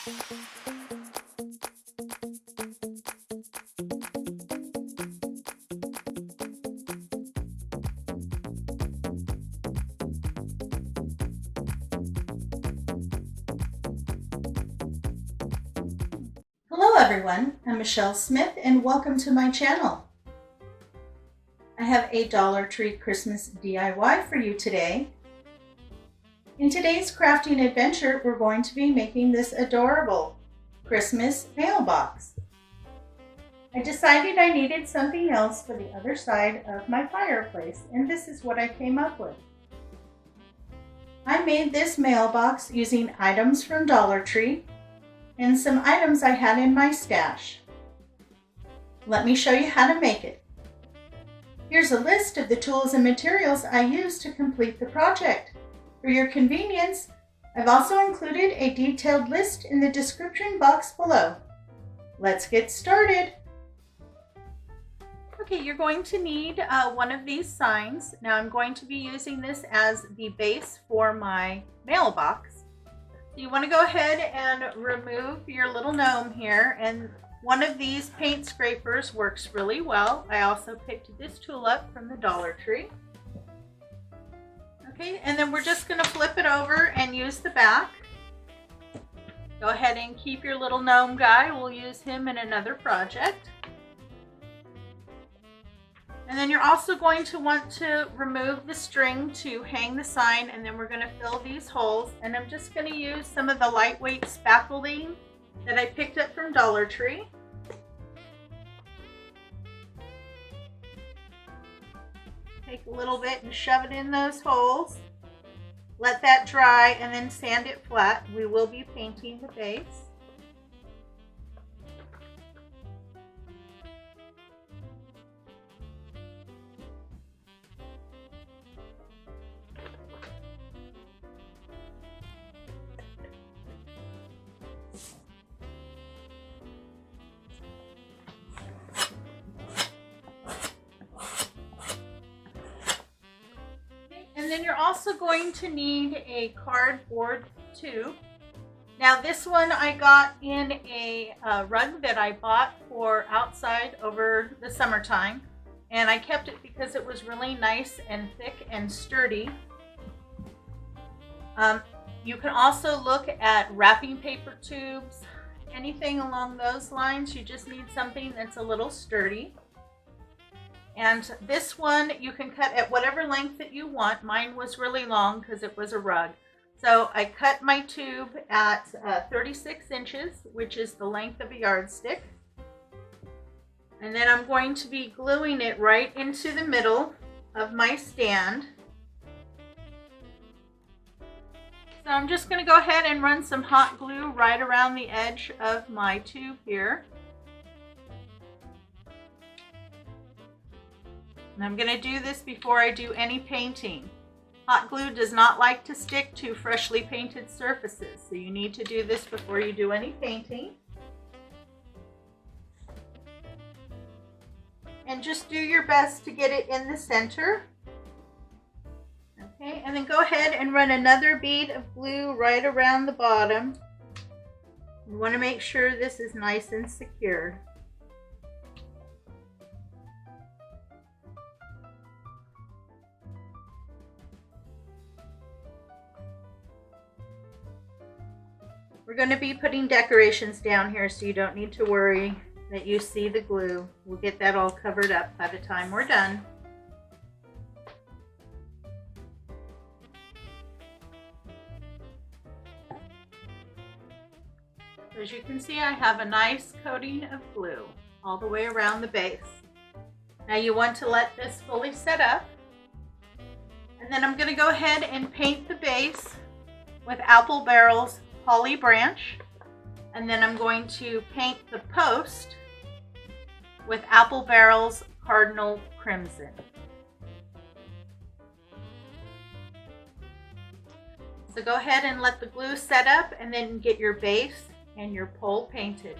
Hello everyone, I'm Michelle Smith and welcome to my channel. I have a Dollar Tree Christmas DIY for you today. In today's crafting adventure, we're going to be making this adorable Christmas mailbox. I decided I needed something else for the other side of my fireplace, and this is what I came up with. I made this mailbox using items from Dollar Tree and some items I had in my stash. Let me show you how to make it. Here's a list of the tools and materials I used to complete the project. For your convenience, I've also included a detailed list in the description box below. Let's get started. Okay, you're going to need one of these signs. Now I'm going to be using this as the base for my mailbox. You want to go ahead and remove your little gnome here, and one of these paint scrapers works really well. I also picked this tool up from the Dollar Tree. Okay, and then we're just going to flip it over and use the back. Go ahead and keep your little gnome guy. We'll use him in another project. And then you're also going to want to remove the string to hang the sign, and then we're going to fill these holes. And I'm just going to use some of the lightweight spackling that I picked up from Dollar Tree. Take a little bit and shove it in those holes. Let that dry and then sand it flat. We will be painting the base. And then you're also going to need a cardboard tube. Now this one I got in a rug that I bought for outside over the summertime, and I kept it because it was really nice and thick and sturdy. You can also look at wrapping paper tubes, anything along those lines. You just need something that's a little sturdy. And this one you can cut at whatever length that you want. Mine was really long because it was a rug. So I cut my tube at 36 inches, which is the length of a yardstick. And then I'm going to be gluing it right into the middle of my stand. So I'm just going to go ahead and run some hot glue right around the edge of my tube here. And I'm going to do this before I do any painting. Hot glue does not like to stick to freshly painted surfaces, so you need to do this before you do any painting. And just do your best to get it in the center. Okay, and then go ahead and run another bead of glue right around the bottom. You want to make sure this is nice and secure. We're going to be putting decorations down here, so you don't need to worry that you see the glue. We'll get that all covered up by the time we're done. As you can see, I have a nice coating of glue all the way around the base. Now you want to let this fully set up. And then I'm going to go ahead and paint the base with Apple Barrel's Holly Branch, and then I'm going to paint the post with Apple Barrel's Cardinal Crimson. So go ahead and let the glue set up, and then get your base and your pole painted.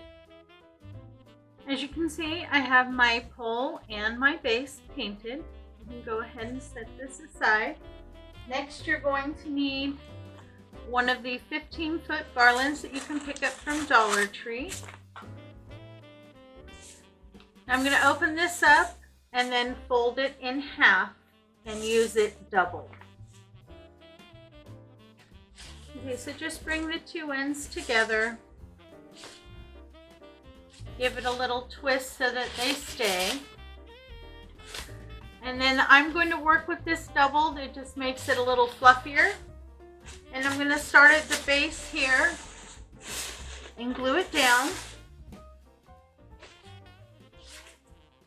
As you can see, I have my pole and my base painted. You can go ahead and set this aside. Next, you're going to need one of the 15-foot garlands that you can pick up from Dollar Tree. I'm going to open this up and then fold it in half and use it double. Okay, so just bring the two ends together. Give it a little twist so that they stay. And then I'm going to work with this doubled. It just makes it a little fluffier. And I'm going to start at the base here and glue it down.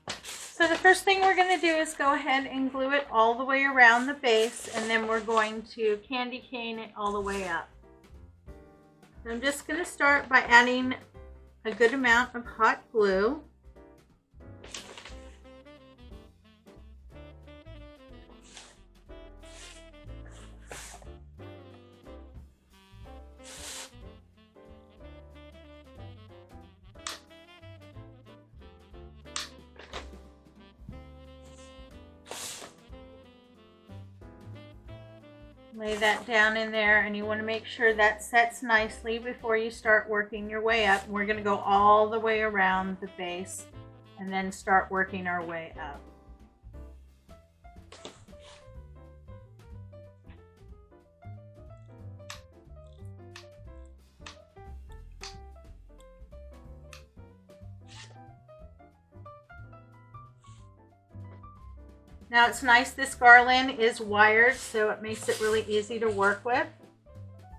So the first thing we're going to do is go ahead and glue it all the way around the base, and then we're going to candy cane it all the way up. So I'm just going to start by adding a good amount of hot glue. Lay that down in there, and you want to make sure that sets nicely before you start working your way up. We're going to go all the way around the base and then start working our way up. Now it's nice this garland is wired, so it makes it really easy to work with.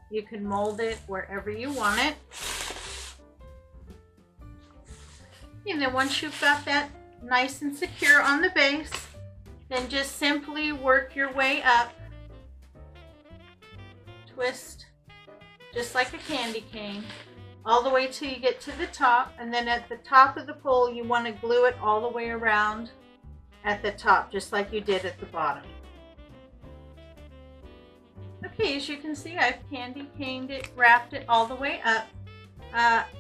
You can mold it wherever you want it. And then once you've got that nice and secure on the base, then just simply work your way up. Twist just like a candy cane all the way till you get to the top, and then at the top of the pole you want to glue it all the way around at the top, just like you did at the bottom. Okay, as you can see, I've candy caned it, wrapped it all the way up.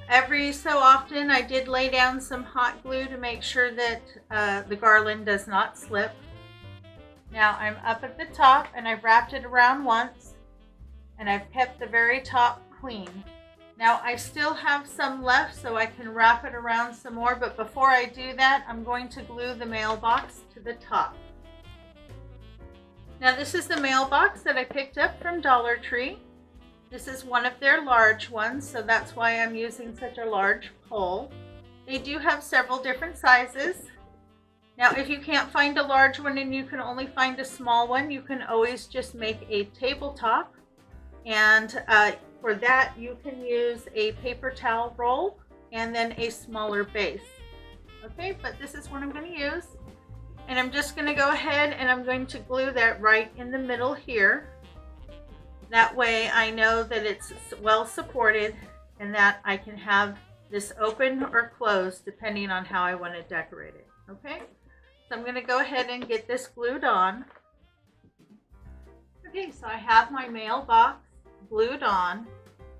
Every so often I did lay down some hot glue to make sure that the garland does not slip. Now I'm up at the top and I've wrapped it around once, and I've kept the very top clean. Now I still have some left, so I can wrap it around some more, but before I do that, I'm going to glue the mailbox to the top. Now this is the mailbox that I picked up from Dollar Tree. This is one of their large ones, so that's why I'm using such a large pole. They do have several different sizes. Now if you can't find a large one and you can only find a small one, you can always just make a tabletop, and for that you can use a paper towel roll and then a smaller base. Okay, but this is what I'm going to use, and I'm just going to go ahead and I'm going to glue that right in the middle here. That way I know that it's well supported and that I can have this open or closed depending on how I want to decorate it. Okay, so I'm going to go ahead and get this glued on. Okay, so I have my mailbox glued on,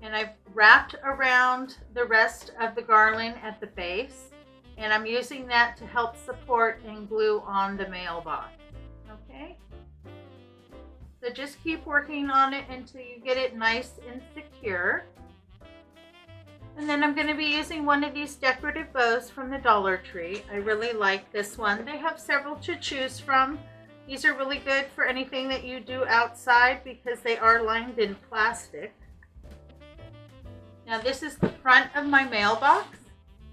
and I've wrapped around the rest of the garland at the base, and I'm using that to help support and glue on the mailbox. Okay, so just keep working on it until you get it nice and secure. And then I'm going to be using one of these decorative bows from the Dollar Tree. I really like this one. They have several to choose from. These are really good for anything that you do outside because they are lined in plastic. Now this is the front of my mailbox,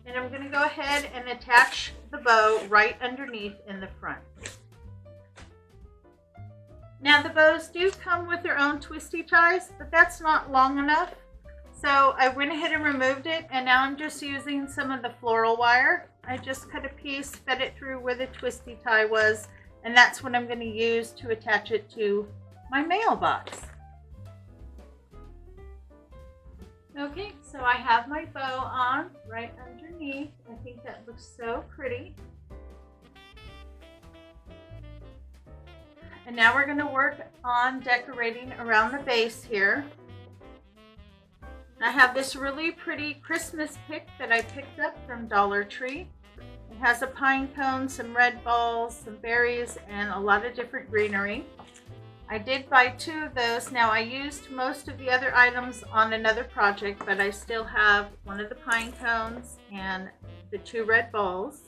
and I'm going to go ahead and attach the bow right underneath in the front. Now the bows do come with their own twisty ties, but that's not long enough. So I went ahead and removed it, and now I'm just using some of the floral wire. I just cut a piece, fed it through where the twisty tie was, and that's what I'm going to use to attach it to my mailbox. Okay, so I have my bow on right underneath. I think that looks so pretty. And now we're going to work on decorating around the base here. I have this really pretty Christmas pick that I picked up from Dollar Tree. It has a pine cone, some red balls, some berries, and a lot of different greenery. I did buy 2 of those. Now I used most of the other items on another project, but I still have one of the pine cones and the 2 red balls.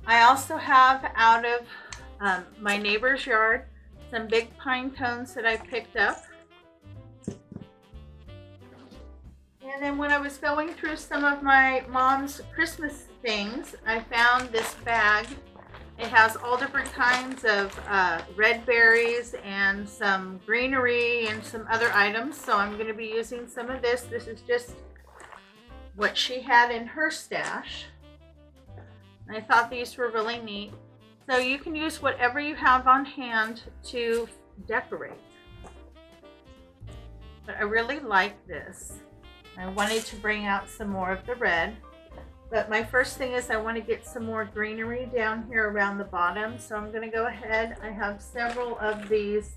I also have out of my neighbor's yard some big pine cones that I picked up. And then when I was going through some of my mom's Christmas things, I found this bag. It has all different kinds of red berries and some greenery and some other items. So I'm going to be using some of this. This is just what she had in her stash. I thought these were really neat. So you can use whatever you have on hand to decorate. But I really like this. I wanted to bring out some more of the red. But my first thing is I want to get some more greenery down here around the bottom. So I'm going to go ahead. I have several of these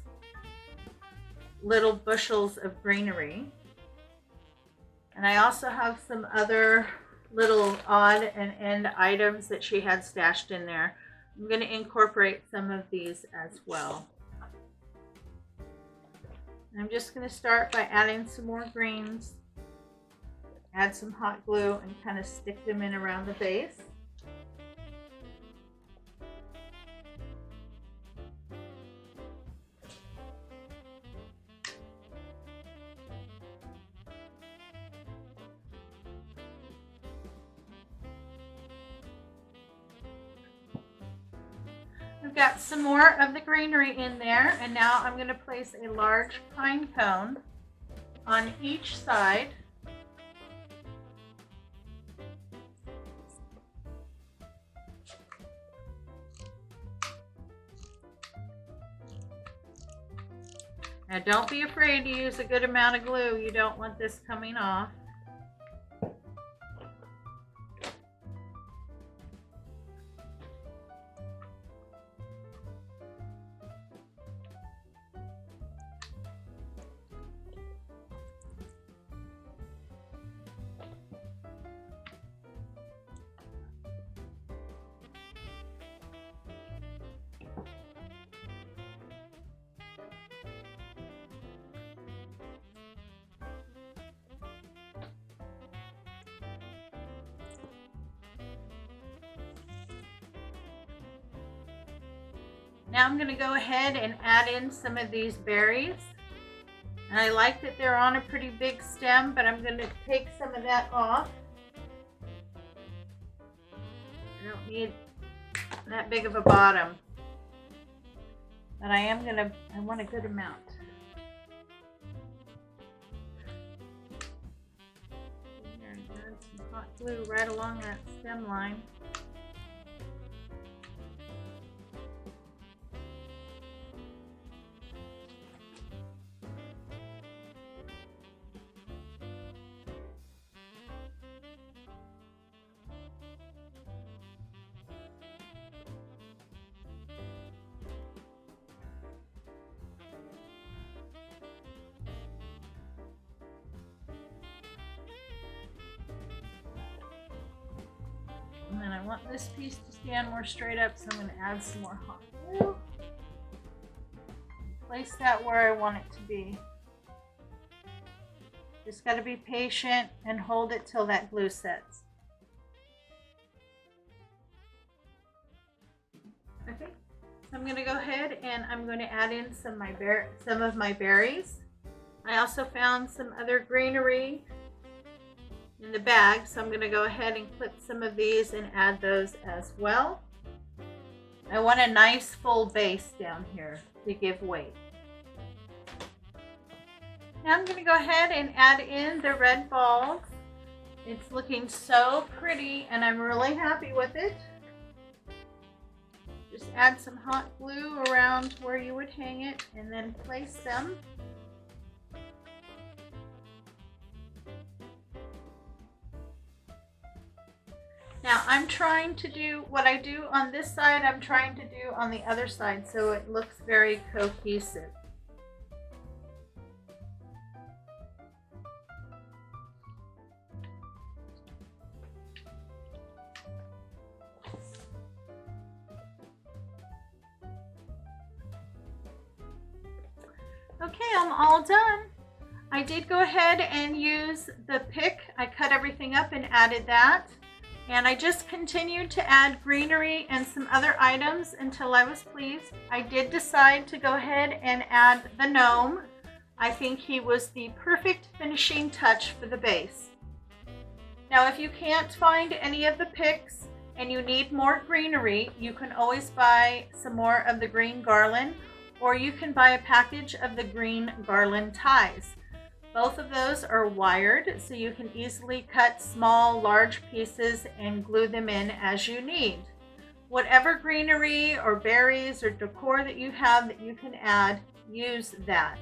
little bushels of greenery. And I also have some other little odd and end items that she had stashed in there. I'm going to incorporate some of these as well. And I'm just going to start by adding some more greens. Add some hot glue and kind of stick them in around the base. I've got some more of the greenery in there, and now I'm going to place a large pine cone on each side. Now don't be afraid to use a good amount of glue. You don't want this coming off. Now I'm going to go ahead and add in some of these berries. And I like that they're on a pretty big stem, but I'm going to take some of that off. I don't need that big of a bottom. But I want a good amount. Here, and add some hot glue right along that stem line. And then I want this piece to stand more straight up, so I'm going to add some more hot glue. Place that where I want it to be. Just got to be patient and hold it till that glue sets. Okay, so I'm going to go ahead and I'm going to add in some of my berries. I also found some other greenery in the bag, so I'm going to go ahead and clip some of these and add those as well. I want a nice full base down here to give weight. Now I'm going to go ahead and add in the red balls. It's looking so pretty and I'm really happy with it. Just add some hot glue around where you would hang it and then place them. Now I'm trying to do what I do on this side, I'm trying to do on the other side so it looks very cohesive. Okay, I'm all done. I did go ahead and use the pick. I cut everything up and added that. And I just continued to add greenery and some other items until I was pleased. I did decide to go ahead and add the gnome. I think he was the perfect finishing touch for the base. Now, if you can't find any of the picks and you need more greenery, you can always buy some more of the green garland, or you can buy a package of the green garland ties. Both of those are wired, so you can easily cut small, large pieces and glue them in as you need. Whatever greenery or berries or decor that you have that you can add, use that.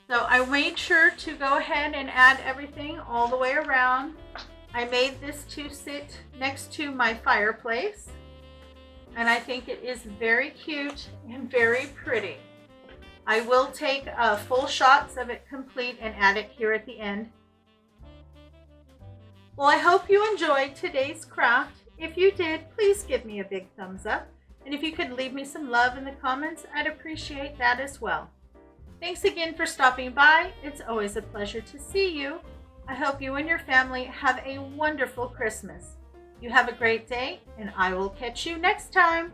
So I made sure to go ahead and add everything all the way around. I made this to sit next to my fireplace, and I think it is very cute and very pretty. I will take full shots of it complete and add it here at the end. Well, I hope you enjoyed today's craft. If you did, please give me a big thumbs up. And if you could leave me some love in the comments, I'd appreciate that as well. Thanks again for stopping by. It's always a pleasure to see you. I hope you and your family have a wonderful Christmas. You have a great day, and I will catch you next time.